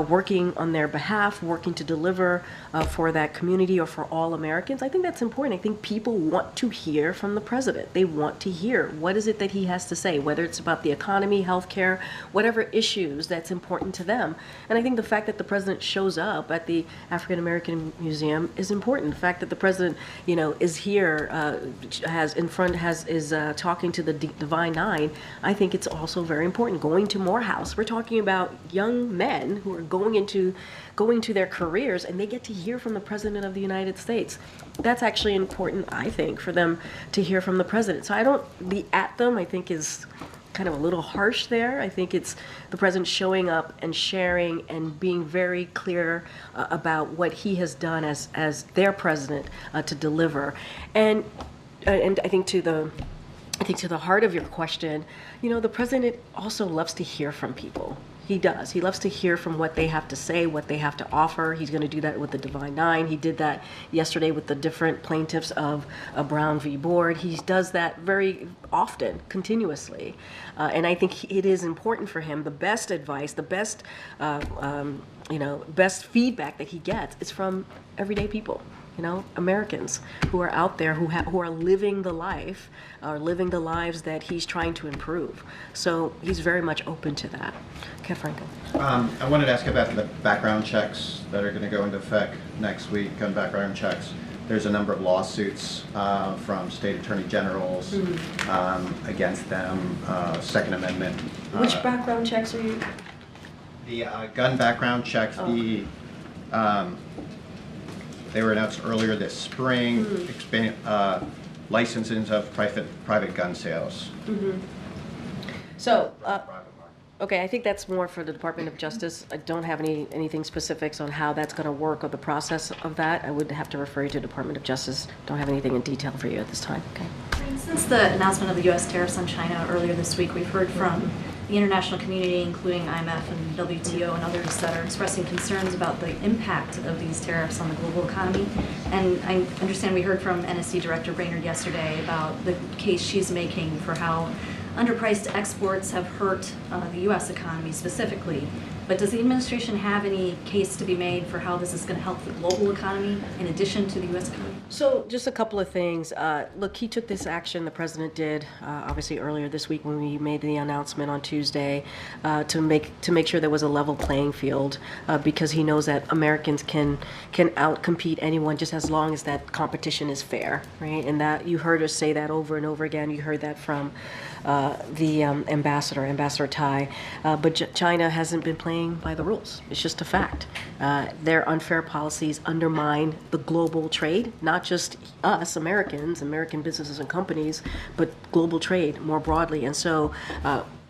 working on their behalf, working to deliver for that community or for all Americans. I think that's important. I think people want to hear from the president. They want to hear what is it that he has to say, whether it's about the economy, healthcare, whatever issues that's important to them. And I think the fact that the president shows up at the African American Museum is important. The fact that the president, is here, is talking to the Divine Nine. I think it's also very important. Going to Morehouse, we're talking about young men who are going to their careers, and they get to hear from the President of the United States. That's actually important, I think, for them to hear from the President. So the at them, I think, is kind of a little harsh there. I think it's the President showing up and sharing and being very clear about what he has done as their President to deliver. And I think to the heart of your question, the President also loves to hear from people. He does. He loves to hear from what they have to say, what they have to offer. He's going to do that with the Divine Nine. He did that yesterday with the different plaintiffs of Brown v. Board. He does that very often, continuously. And I think it is important for him. The best advice, the best, best feedback that he gets is from everyday people. Americans who are out there who are living the life, are living the lives that he's trying to improve. So he's very much open to that. Okay, Franco. I wanted to ask about the background checks that are going to go into effect next week, gun background checks. There's a number of lawsuits from state attorney generals against them, Second Amendment. Which background checks are you? The gun background checks, they were announced earlier this spring, licenses of private gun sales. So, okay, I think that's more for the Department of Justice. I don't have anything specifics on how that's going to work or the process of that. I would have to refer you to Department of Justice. Don't have anything in detail for you at this time. Okay. Since the announcement of the U.S. tariffs on China earlier this week, we've heard from the international community, including IMF and WTO and others, that are expressing concerns about the impact of these tariffs on the global economy. And I understand we heard from NSC Director Brainerd yesterday about the case she's making for how underpriced exports have hurt the U.S. economy specifically. But does the administration have any case to be made for how this is going to help the global economy in addition to the U.S. economy? So just a couple of things. Look, he took this action, the president did, obviously earlier this week when we made the announcement on Tuesday, to make sure there was a level playing field, because he knows that Americans can outcompete anyone just as long as that competition is fair, right? And that you heard us say that over and over again. You heard that from the Ambassador Tai. But China hasn't been playing by the rules. It's just a fact. Their unfair policies undermine the global trade, not just us, Americans, American businesses and companies, but global trade more broadly. And so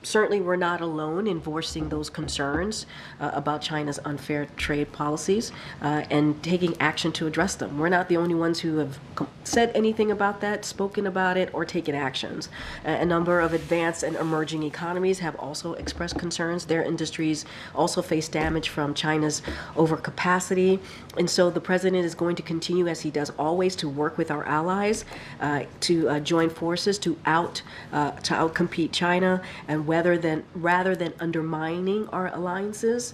certainly we're not alone in voicing those concerns about China's unfair trade policies and taking action to address them. We're not the only ones who have said anything about that, spoken about it, or taken actions. A number of advanced and emerging economies have also expressed concerns. Their industries also face damage from China's overcapacity. And so the president is going to continue, as he does always, to work with our allies to join forces to outcompete China, and rather than undermining our alliances,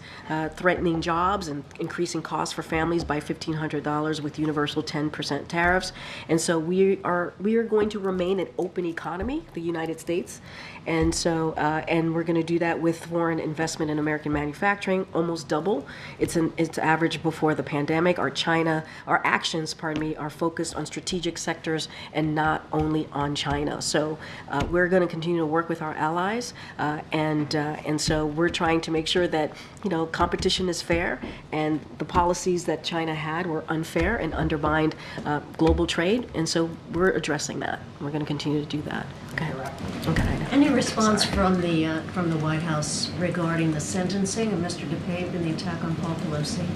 threatening jobs and increasing costs for families by $1,500 with universal 10% tariffs. And so we are going to remain an open economy, the United States, and so and we're going to do that with foreign investment in American manufacturing, almost double its average before the pandemic. Our actions, are focused on strategic sectors and not only on China. So we're going to continue to work with our allies. And so we're trying to make sure that competition is fair, and the policies that China had were unfair and undermined global trade, and so we're addressing that. We're going to continue to do that. Okay. Any response from the White House regarding the sentencing of Mr. DePape and the attack on Paul Pelosi?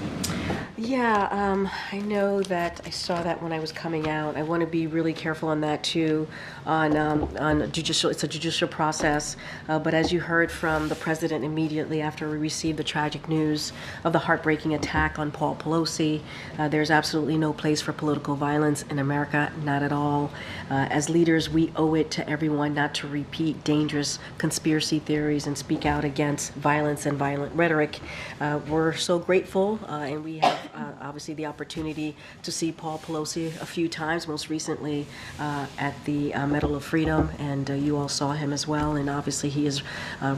Yeah, I know that I saw that when I was coming out. I want to be really careful on that too, on judicial. It's a judicial process, but as you heard from the president immediately after we received the tragic news of the heartbreaking attack on Paul Pelosi, there's absolutely no place for political violence in America, not at all. As leaders, we owe it to everyone not to repeat dangerous conspiracy theories and speak out against violence and violent rhetoric. We're so grateful, and we have obviously the opportunity to see Paul Pelosi a few times, most recently at the Medal of Freedom, and you all saw him as well, and obviously he is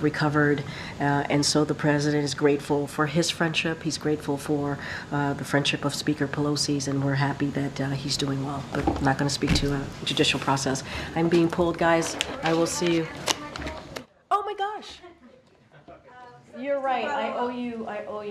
recovered, and so the president is grateful for his friendship. He's grateful for the friendship of Speaker Pelosi's, and we're happy that he's doing well, but I'm not going to speak to a judicial process. I'm being pulled, guys. I will see you. Oh my gosh. You're right. I owe you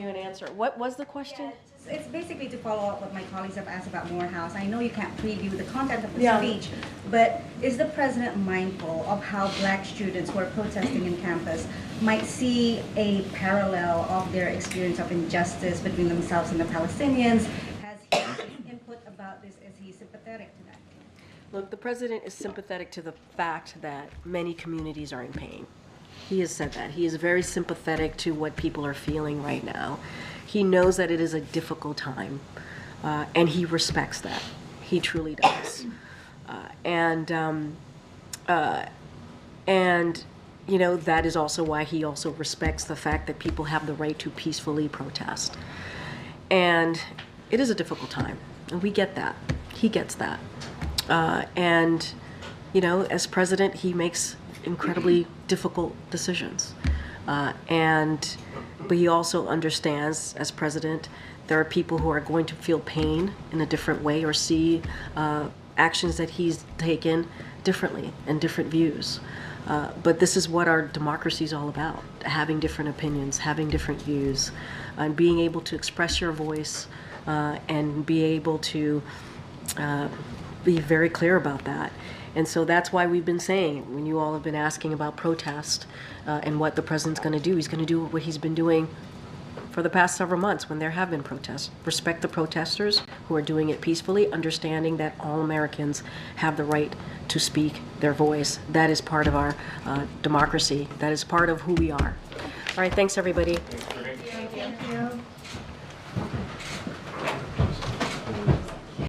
an answer. What was the question? It's basically to follow up what my colleagues have asked about Morehouse. I know you can't preview the content of the speech, but is the president mindful of how black students who are protesting in campus might see a parallel of their experience of injustice between themselves and the Palestinians? Has he input about this? Is he sympathetic to that? Look, the president is sympathetic to the fact that many communities are in pain. He has said that. He is very sympathetic to what people are feeling right now. He knows that it is a difficult time, and he respects that. He truly does. And you know, that is also why he also respects the fact that people have the right to peacefully protest. And it is a difficult time, and we get that. He gets that. And, you know, as president, he makes incredibly difficult decisions. But he also understands, as president, there are people who are going to feel pain in a different way or see actions that he's taken differently and different views. But this is what our democracy is all about, having different opinions, having different views, and being able to express your voice and be able to be very clear about that. And so that's why we've been saying, when you all have been asking about protest and what the president's going to do, he's going to do what he's been doing for the past several months when there have been protests. Respect the protesters who are doing it peacefully, understanding that all Americans have the right to speak their voice. That is part of our democracy. That is part of who we are. All right, thanks everybody.